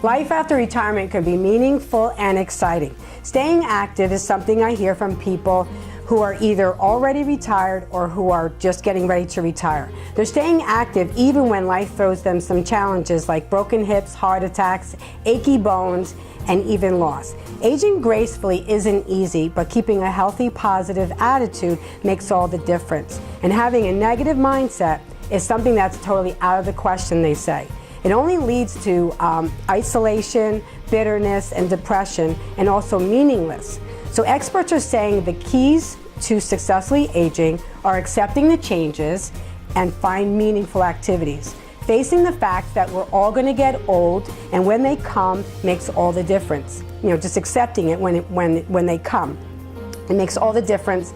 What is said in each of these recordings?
Life after retirement can be meaningful and exciting. Staying active is something I hear from people who are either already retired or who are just getting ready to retire. They're staying active even when life throws them some challenges like broken hips, heart attacks, achy bones, and even loss. Aging gracefully isn't easy, but keeping a healthy, positive attitude makes all the difference. And having a negative mindset is something that's totally out of the question, they say. It only leads to isolation, bitterness, and depression, and also meaningless. So experts are saying the keys to successfully aging are accepting the changes and find meaningful activities. Facing the fact that we're all going to get old, and when they come makes all the difference. You know, just accepting it when they come, it makes all the difference.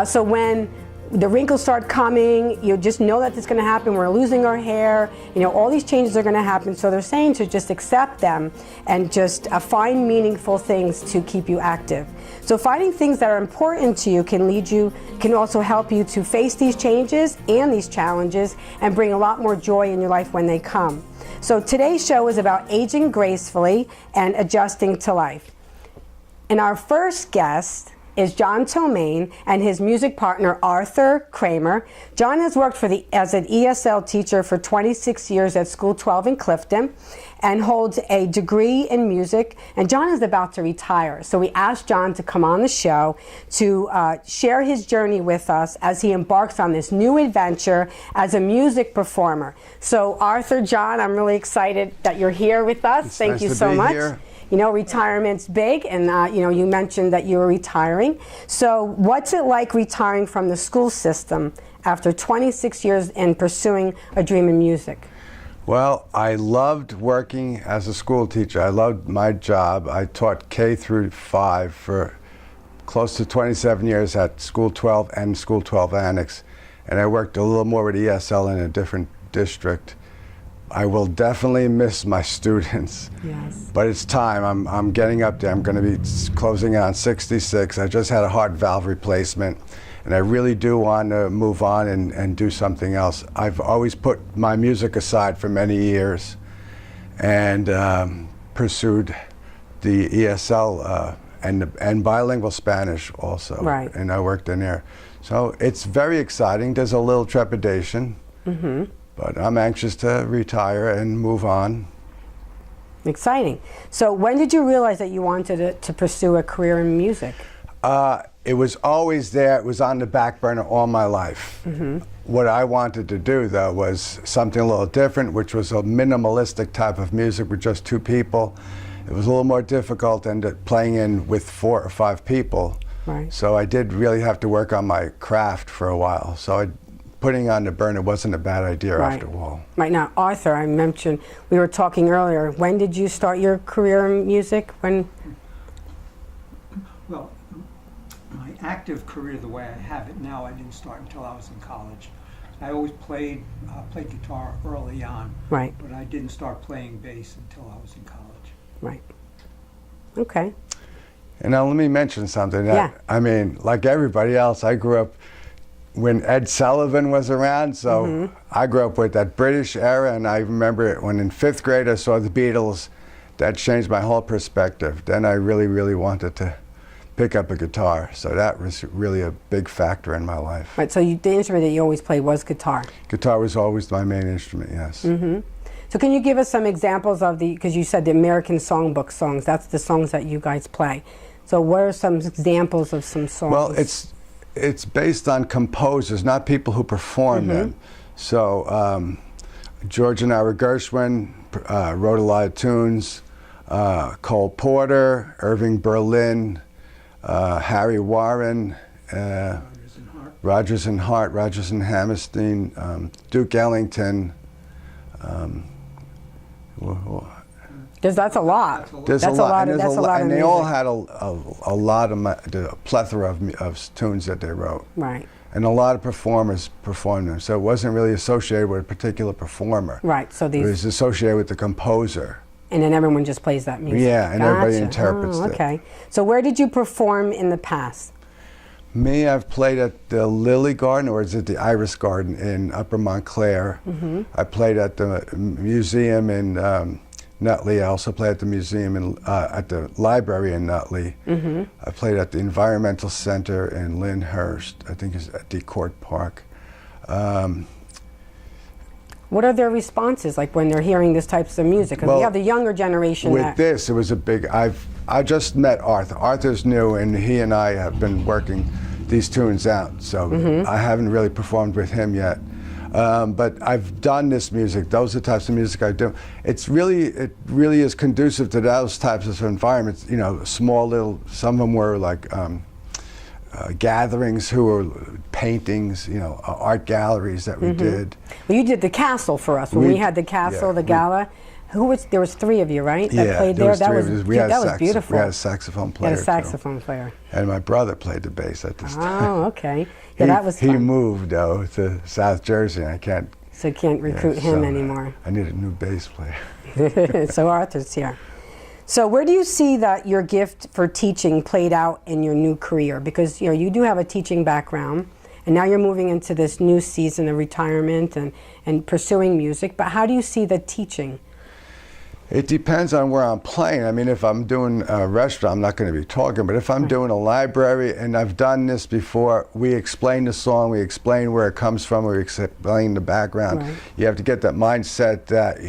So when the wrinkles start coming, you just know that it's going to happen. We're losing our hair. You know, all these changes are going to happen. So they're saying to just accept them and just find meaningful things to keep you active. So finding things that are important to you can also help you to face these changes and these challenges and bring a lot more joy in your life when they come. So today's show is about aging gracefully and adjusting to life. And our first guest is John Tomaine and his music partner Arthur Kramer. John has worked as an ESL teacher for 26 years at School 12 in Clifton and holds a degree in music. And John is about to retire. So we asked John to come on the show to share his journey with us as he embarks on this new adventure as a music performer. So Arthur, John, I'm really excited that you're here with us. Thank you so much. Here. You know, retirement's big, and you know, you mentioned that you were retiring. So what's it like retiring from the school system after 26 years in pursuing a dream in music? Well, I loved working as a school teacher. I loved my job. I taught K through 5 for close to 27 years at School 12 and School 12 Annex, and I worked a little more with ESL in a different district. I will definitely miss my students. Yes. But it's time. I'm getting up there. I'm going to be closing on 66. I just had a heart valve replacement, and I really do want to move on and do something else. I've always put my music aside for many years and pursued the ESL and bilingual Spanish also. Right. And I worked in there. So it's very exciting. There's a little trepidation. Mm-hmm. But I'm anxious to retire and move on. Exciting. So when did you realize that you wanted to pursue a career in music? It was always there. It was on the back burner all my life. Mm-hmm. What I wanted to do, though, was something a little different, which was a minimalistic type of music with just 2 people. It was a little more difficult than playing in with 4 or 5 people. Right. So I did really have to work on my craft for a while. So putting on the burner wasn't a bad idea after all. Right. Now, Arthur, I mentioned, we were talking earlier, when did you start your career in music? When? Well, my active career, the way I have it now, I didn't start until I was in college. I always played guitar early on, right? But I didn't start playing bass until I was in college. Right. Okay. And now let me mention something. I mean, like everybody else, I grew up when Ed Sullivan was around, so I grew up with that British era, and I remember when in 5th grade I saw the Beatles. That changed my whole perspective. Then I really, really wanted to pick up a guitar, so that was really a big factor in my life. Right, so the instrument that you always played was guitar? Guitar was always my main instrument, yes. Mm-hmm. So can you give us some examples of because you said the American Songbook songs, that's the songs that you guys play. So what are some examples of some songs? Well, it's based on composers, not people who perform them. So George and Ira Gershwin wrote a lot of tunes. Cole Porter, Irving Berlin, Harry Warren, Rodgers and Hart, Rodgers and Hammerstein, Duke Ellington. That's a lot. That's a lot. And they all had a lot of a plethora of tunes that they wrote. Right. And a lot of performers performed them, so it wasn't really associated with a particular performer. Right. So it was associated with the composer. And then everyone just plays that music. Yeah, and everybody interprets it. Okay. So where did you perform in the past? Me, I've played at the Lily Garden, or is it the Iris Garden in Upper Montclair. I played at the museum in Nutley. I also play at the museum and at the library in Nutley. I played at the Environmental Center in Lyndhurst. I think it's at DeCourt Park. What are their responses like when they're hearing this types of music? Because we have the younger generation. With this, it was a big. I just met Arthur. Arthur's new, and he and I have been working these tunes out. So I haven't really performed with him yet. But I've done this music. Those are the types of music I do. It really is conducive to those types of environments. You know, small little. Some of them were like gatherings, who were paintings. You know, art galleries that we did. Well, you did the castle for us when we had the castle, the gala. There was 3 of you, right? That played there. That was beautiful. We had a saxophone player. You had a saxophone player. And my brother played the bass at this time. Oh, okay. Yeah, that was fun. He moved though to South Jersey, and I can't. So you can't recruit him anymore. I need a new bass player. So Arthur's here. So where do you see that your gift for teaching played out in your new career? Because you do have a teaching background, and now you're moving into this new season of retirement and pursuing music. But how do you see the teaching? It depends on where I'm playing. I mean, if I'm doing a restaurant, I'm not going to be talking. But if I'm doing a library, and I've done this before, we explain the song, we explain where it comes from, we explain the background. Right. You have to get that mindset that,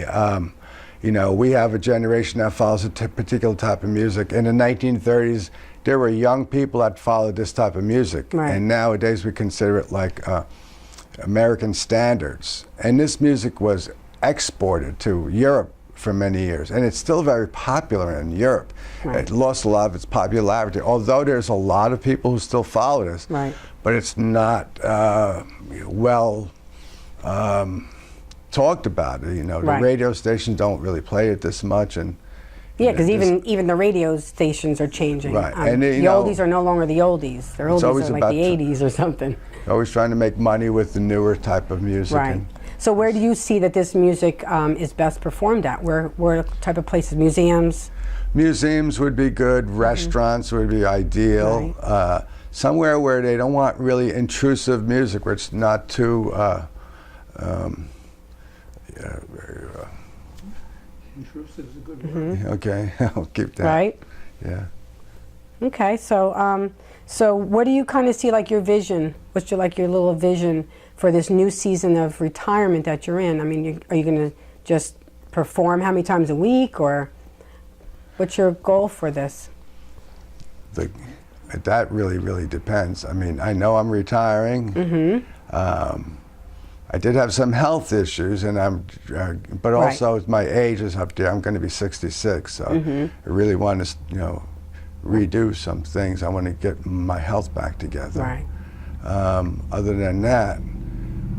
we have a generation that follows a particular type of music. In the 1930s, there were young people that followed this type of music. Right. And nowadays we consider it like American standards. And this music was exported to Europe for many years, and it's still very popular in Europe. Right. It lost a lot of its popularity, although there's a lot of people who still follow this. Right. But it's not well talked about. The radio stations don't really play it this much, and because even the radio stations are changing. Right, and the oldies are no longer the oldies. Their oldies are like the 80s or something. Always trying to make money with the newer type of music. Right. So where do you see that this music is best performed at? Where type of places? Museums? Museums would be good. Restaurants would be ideal. Right. Somewhere where they don't want really intrusive music, where it's not too intrusive is a good word. Okay, I'll keep that. Right. Yeah. Okay, so so what do you kind of see like your vision? What's your little vision for this new season of retirement that you're in? I mean, are you going to just perform how many times a week, or what's your goal for this? That really depends. I mean, I know I'm retiring. I did have some health issues, and but also my age is up there. I'm going to be 66, so I really want to, redo some things. I want to get my health back together. Right. Other than that,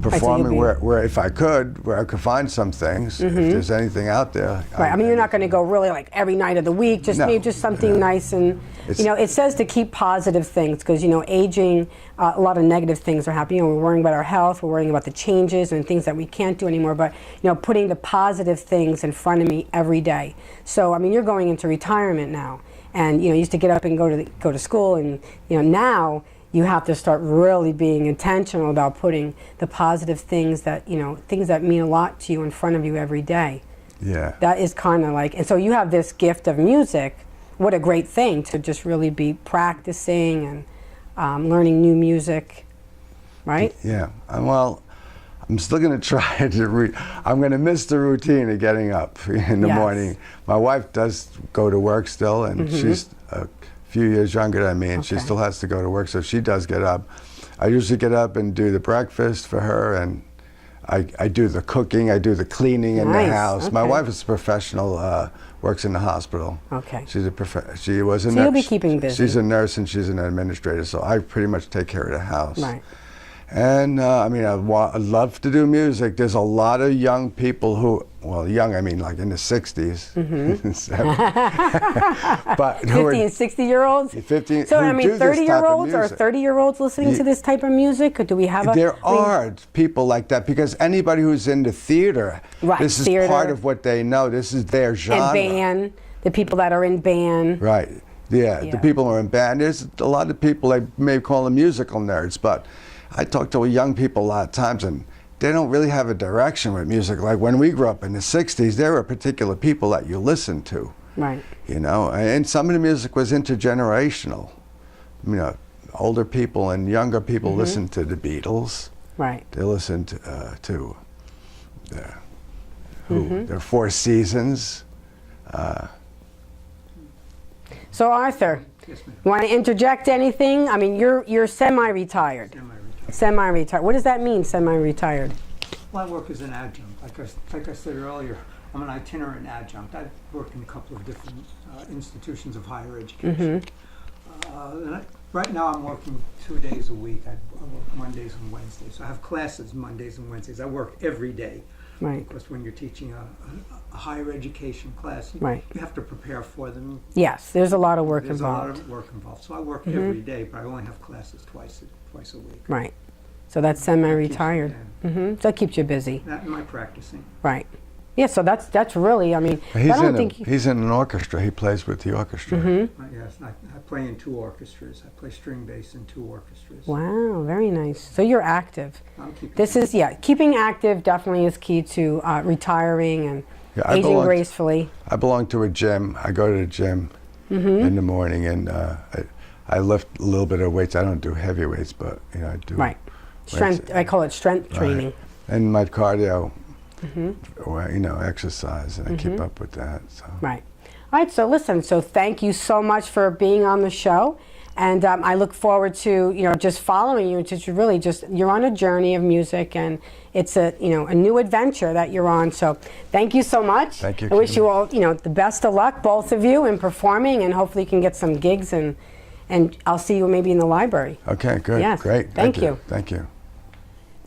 performing where if I could, where I could find some things, if there's anything out there. Right. I mean, you're not going to go really like every night of the week. Just maybe just something nice, and it says to keep positive things, because aging, a lot of negative things are happening. We're worrying about our health. We're worrying about the changes and things that we can't do anymore. But putting the positive things in front of me every day. So I mean, you're going into retirement now, and you used to get up and go to school, and now you have to start really being intentional about putting the positive things that, things that mean a lot to you in front of you every day. Yeah. That is kind of like, and so you have this gift of music. What a great thing to just really be practicing and learning new music, right? Yeah. Well, I'm still going to try to I'm going to miss the routine of getting up in the morning. My wife does go to work still, and she's few years younger than me, and she still has to go to work, so she does get up. I usually get up and do the breakfast for her, and I do the cooking, I do the cleaning in the house. My wife is a professional, works in the hospital. Okay. She was a nurse. So you'll be keeping busy. She's a nurse and she's an administrator, so I pretty much take care of the house. Right. And I mean, I love to do music. There's a lot of young people who, well, young, I mean like in the 60s. But 50 and 60-year-olds? 50, so I mean, 30-year-olds or 30-year-olds listening to this type of music? Or do we have There are people like that, because anybody who's in the theater, this is part of what they know. This is their genre. And band, the people that are in band. Right. Yeah, the people who are in band. There's a lot of people, they may call them musical nerds, but I talk to young people a lot of times, and they don't really have a direction with music. Like when we grew up in the 60s, there were particular people that you listened to. Right. You know, and some of the music was intergenerational. You know, older people and younger people listened to the Beatles. Right. They listened to the Four Seasons. So Arthur, Yes, ma'am. you want to interject anything? I mean, you're semi-retired. Semi-retired. Semi-retired. What does that mean, semi-retired? Well, I work as an adjunct. Like I said earlier, I'm an itinerant adjunct. I've worked in a couple of different institutions of higher education. Right now I'm working 2 days a week. I work Mondays and Wednesdays. So I have classes Mondays and Wednesdays. I work every day. Right. Because when you're teaching a higher education class, Right. you have to prepare for them. Yes, there's a lot of work There's involved. a lot of work involved. So I work every day, but I only have classes twice a week. Right. So that's semi-retired. So it keeps you busy. That and my practicing. Right. Yeah, so that's really, I mean, I He's don't in think... he's in an orchestra. He plays with the orchestra. Yes, I play in 2 orchestras. I play string bass in 2 orchestras. Wow, very nice. So you're active. I'm keeping This is, keeping active definitely is key to retiring and I aging gracefully. I belong to a gym. I go to the gym in the morning, and I lift a little bit of weights. I don't do heavy weights, but you know I do. Right. Strength, I call it strength training. And my cardio, or, you know, exercise, and I keep up with that. So. Right. All right, so listen, so thank you so much for being on the show. And I look forward to, you know, just following you. Just really just, you're on a journey of music, and it's a, you know, a new adventure that you're on. So thank you so much. Thank you. I wish you all, you know, the best of luck, both of you, in performing, and hopefully you can get some gigs, and I'll see you maybe in the library. Okay, good. Yes. Great. Thank you. Thank you.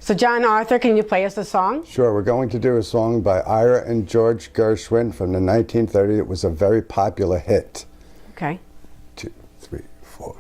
So John Arthur, can you play us a song? Sure, we're going to do a song by Ira and George Gershwin from the 1930s. It was a very popular hit. Okay. 2, 3, 4.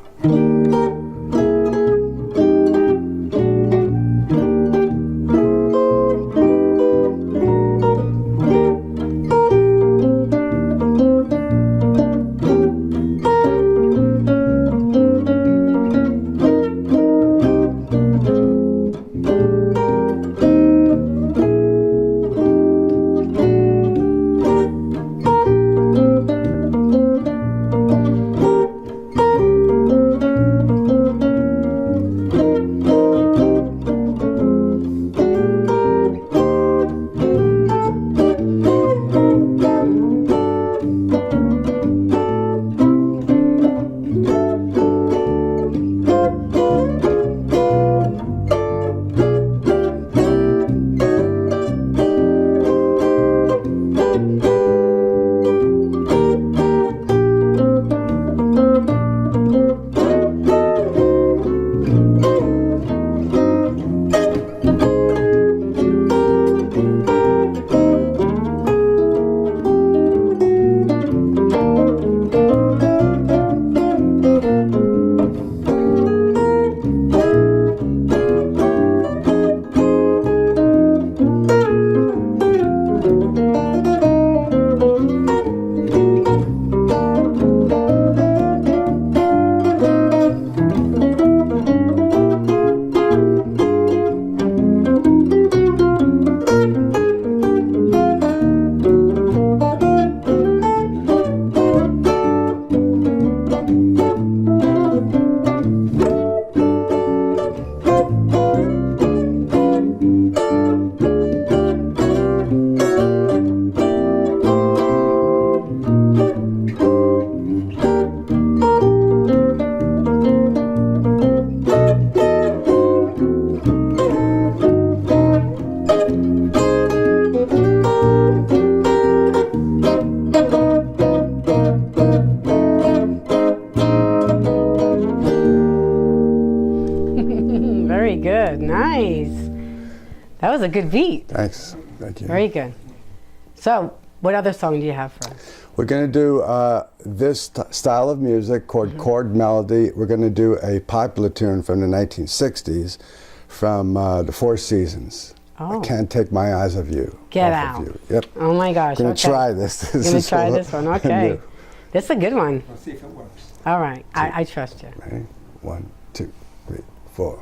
That was a good beat. Thanks. Thank you. Very good. So, what other song do you have for us? We're going to do this style of music called chord melody. We're going to do a popular tune from the 1960s from the Four Seasons. Oh. I Can't Take My Eyes Off You. Get Off out. of you. Yep. Oh my gosh. I'm going to okay. try this. You're going to try this one? Okay. This is a good one. Let's see if it works. All right. I trust you. Ready? 1, 2, 3, 4.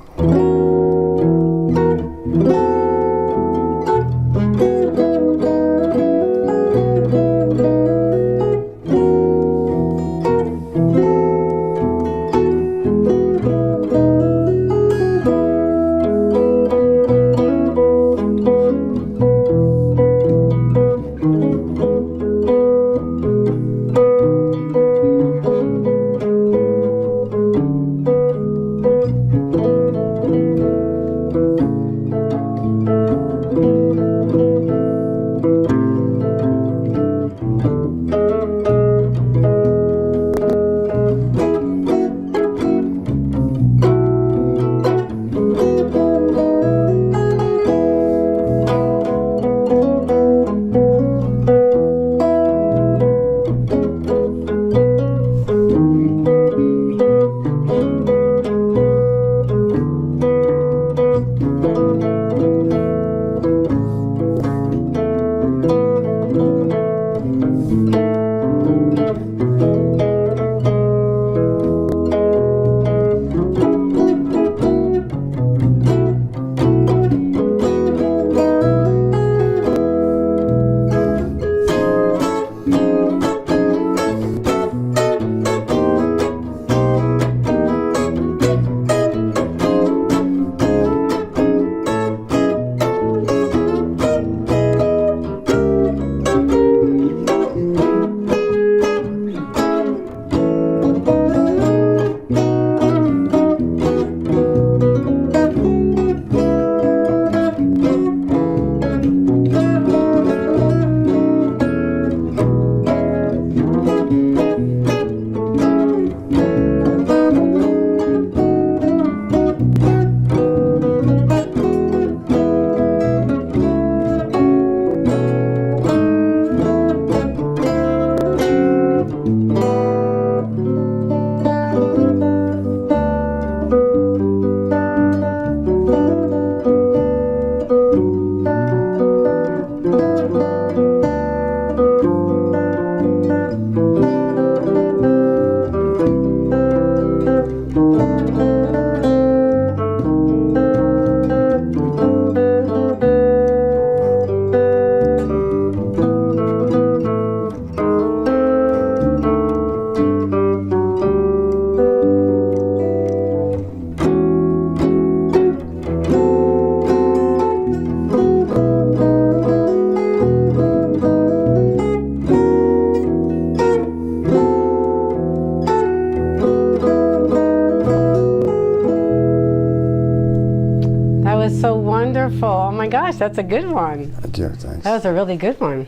Wonderful. Oh my gosh, that's a good one. Thank you, thanks. That was a really good one.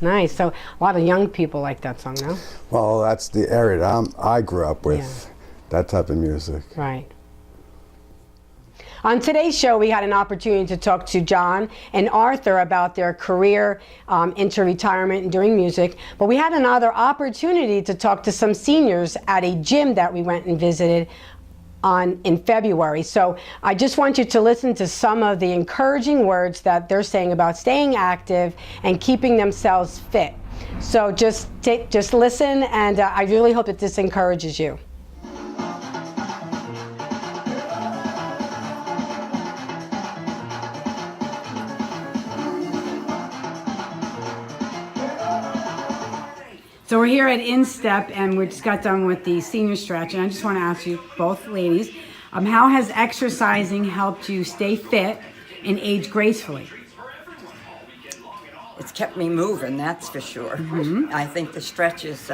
Nice. So a lot of young people like that song, no? Well, that's the area that I grew up with, that type of music. Right. On today's show, we had an opportunity to talk to John and Arthur about their career into retirement and doing music. But we had another opportunity to talk to some seniors at a gym that we went and visited in February. So I just want you to listen to some of the encouraging words that they're saying about staying active and keeping themselves fit. So just listen, and I really hope that this encourages you. So we're here at Instep, and we just got done with the senior stretch, and I just want to ask you, both ladies, how has exercising helped you stay fit and age gracefully? It's kept me moving, that's for sure. Mm-hmm. I think the stretch is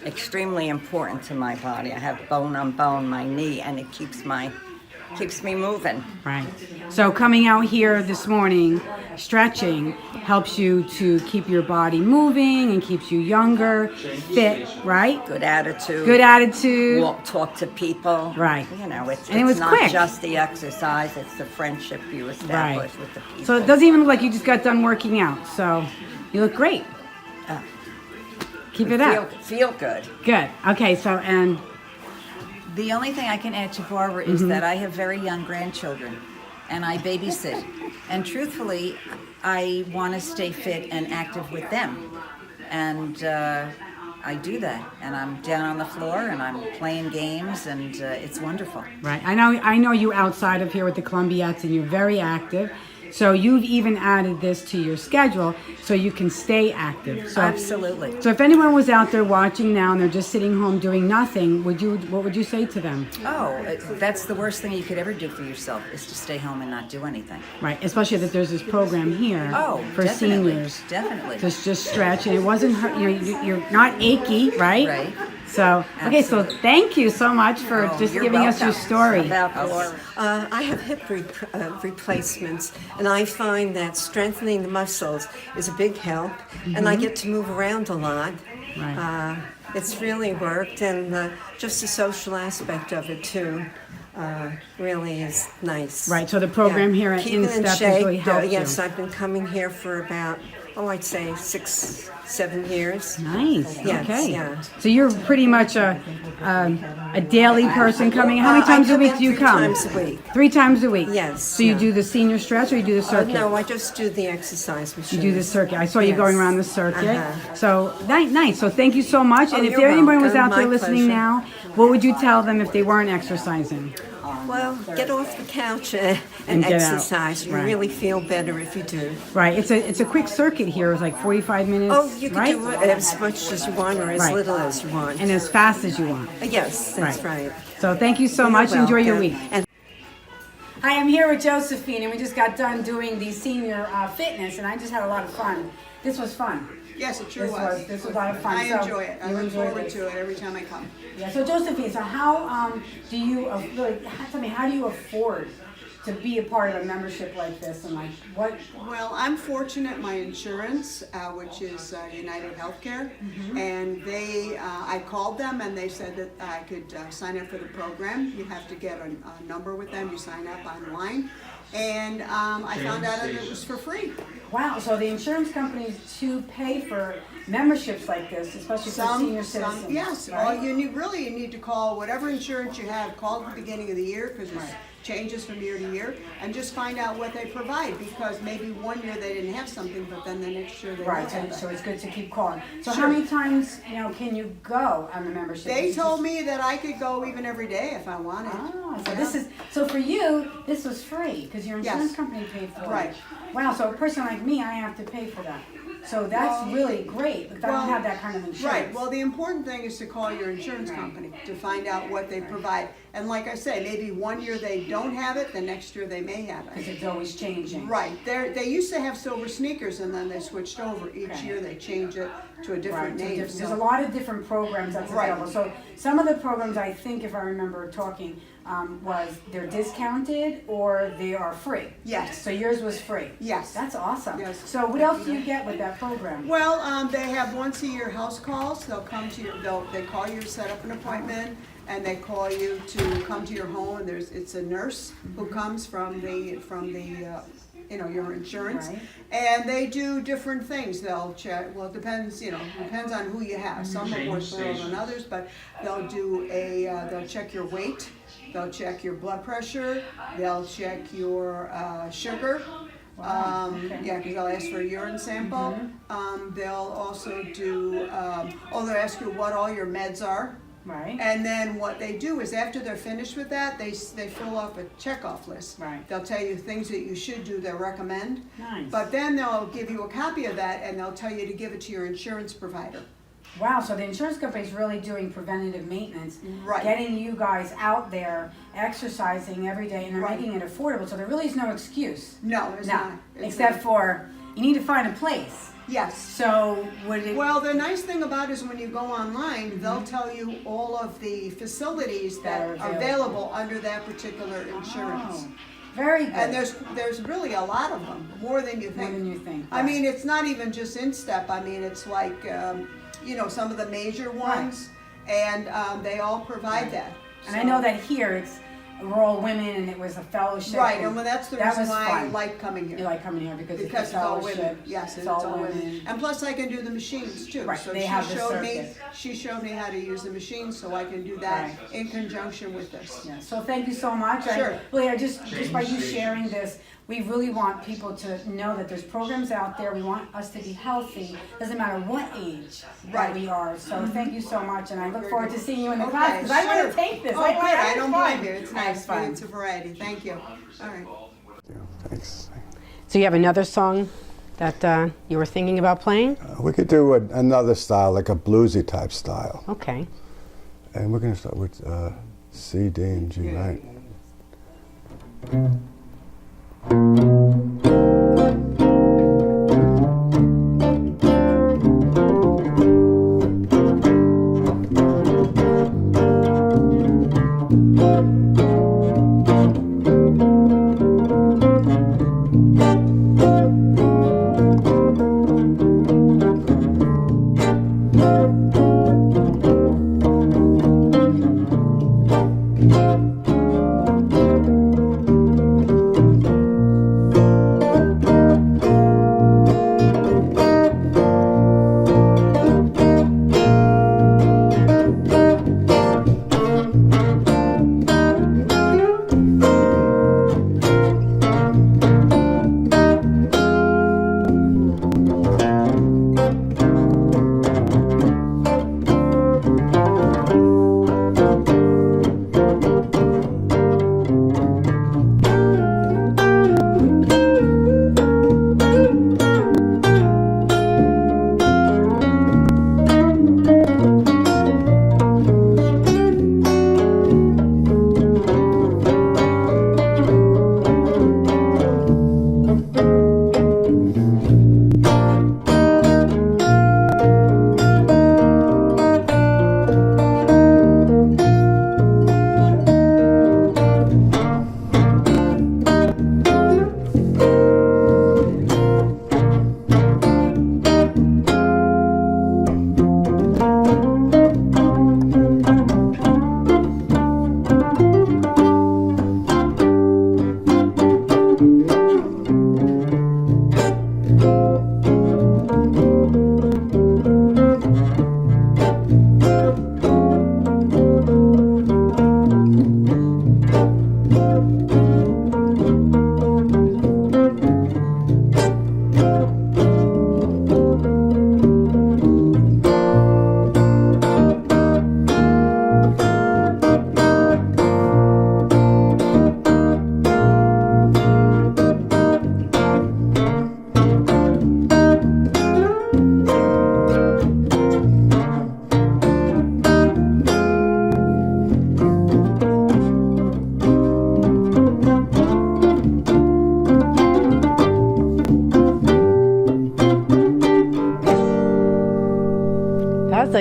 extremely important to my body. I have bone on bone, my knee, and it keeps me moving. Right. So coming out here this morning, stretching helps you to keep your body moving and keeps you younger, fit, right? Good attitude. Good attitude. Talk to people. Right. You know, it's not quick. Just the exercise, it's the friendship you establish with the people. So it doesn't even look like you just got done working out. So you look great. Keep it up. Feel good. Good. Okay, so and the only thing I can add to Barbara is that I have very young grandchildren, and I babysit. And truthfully, I want to stay fit and active with them. And I do that. And I'm down on the floor, and I'm playing games, and it's wonderful. Right. I know you outside of here with the Columbiettes, and you're very active. So you've even added this to your schedule so you can stay active. So, absolutely. So if anyone was out there watching now and they're just sitting home doing nothing, what would you say to them? Oh, that's the worst thing you could ever do for yourself, is to stay home and not do anything. Right, especially that there's this program here for definitely, seniors. Definitely. Just stretch, and it wasn't hurt. You're not achy, right? Right. So, okay, so thank you so much for just You're giving us your welcome. story. About glory. I have hip replacements, and I find that strengthening the muscles is a big help, and I get to move around a lot. Right. It's really worked, and just the social aspect of it too really is nice. Right, so the program here at Keeping in Instep has shape, really helped you. yes, I've been coming here for about, I'd say 6-7 years. Nice. Yes, Okay. yeah. So you're pretty much a daily person coming. How many times I a week in do you 3 come? times a week. 3 times a week. Yes, So you yeah. do the senior stretch or you do the circuit? No, I just do the exercise machine. You do the circuit. I saw you Yes. going around the circuit. Uh-huh. So nice. So thank you so much. And if you're anybody was welcome. out there My listening pleasure. now, what would you tell them if they weren't exercising? Well, get off the couch and get out. exercise. You Right. really feel better if you do. Right. It's a quick circuit here. It's like 45 minutes. Oh, you can right? do it as much as you want or as Right. little as you want. And as fast as you want. Yes, that's right. So thank you so You're much. Enjoy your welcome. week. And Hi, I'm here with Josephine, and we just got done doing the senior fitness, and I just had a lot of fun. This was fun. Yes, it sure This was a lot of fun. I So, enjoy it. I you look enjoyed forward this. to it every time I come. Yeah. So Josephine, so how do you tell me, how do you afford to be a part of a membership like this, and like what? Well, I'm fortunate. My insurance, which is United Healthcare, and I called them and they said that I could sign up for the program. You have to get a number with them. You sign up online, and I found out that it was for free. Wow. So the insurance companies to pay for memberships like this, especially for senior citizens. Yes. Right? All you need to call whatever insurance you have. Call at the beginning of the year because it changes from year to year, and just find out what they provide. Because maybe one year they didn't have something, but then the next year they will Right, have so that. it's good to keep calling. So Sure. how many times, can you go on the membership? They Is it told just- me that I could go even every day if I wanted. So so for you, this was free because your insurance Yes. company paid for it. Right. Wow, so a person like me, I have to pay for that. So that's really great, but I don't have that kind of insurance. Right. Well, the important thing is to call your insurance company to find out what they provide. And like I say, maybe one year they don't have it, the next year they may have Because it. it's always changing. Right. They used to have silver sneakers, and then they switched over. Each Okay. year they change it to a different Right, name. there's a lot of different programs that's Right. available. So some of the programs, I think, if I remember talking, was they're discounted or they are free. Yes. So yours was free. Yes. That's awesome. Yes. So what else do you get with that program? Well, they have once a year house calls. They'll come to they call you to set up an appointment, and they call you to come to your home. And it's a nurse who comes from the your insurance, Right. and they do different things. They'll check. Well, it depends on who you have. Some are more thorough than others, but they'll do they'll check your weight. They'll check your blood pressure. They'll check your sugar. Okay. Yeah, because they'll ask for a urine sample. They'll also do, they'll ask you what all your meds are. Right. And then what they do is after they're finished with that, they fill off a checkoff list. Right. They'll tell you things that you should do, they'll recommend. Nice. But then they'll give you a copy of that, and they'll tell you to give it to your insurance provider. Wow, so the insurance company is really doing preventative maintenance, Right. getting you guys out there exercising every day, and they're Right. making it affordable. So there really is no excuse. No, it's No, not. It's except not. for you need to find a place. Yes. So would it? Well, the nice thing about it is when you go online, they'll tell you all of the facilities that are available under that particular insurance. Oh, very good. And there's really a lot of them, more than you think. More than you think, I right. mean, it's not even just Instep. I mean, it's like some of the major ones, and they all provide that. And I know that here it's we're all women, and it was a fellowship. Right, and well, that's the that reason was why I fun. like coming here. You like coming here because Because it's it's a all fellowship. women. Yes, it's all women. And plus, I can do the machines too. Right, So they have the she showed me how to use the machines, so I can do that Right. in conjunction with this. Yeah, so thank you so much. Sure. I just by you sharing this, we really want people to know that there's programs out there. We want us to be healthy. Doesn't matter what age that Right. we are. So thank you so much, and I look forward to seeing you in the Okay, class because I want sure. to take this. Oh, good. I had don't fun. blame you. It's I had nice. fun. It's a variety. Thank you. All right. Thanks. So you have another song that you were thinking about playing? We could do another style, like a bluesy type style. Okay. And we're going to start with C, D, and G, right?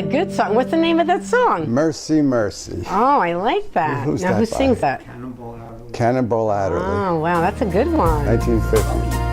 a good song. What's the name of that song? Mercy, Mercy. Oh, I like that. Who's now, that who by? sings that? Cannonball Adderley. Cannonball Adderley. Oh, wow, that's a good one. 1950.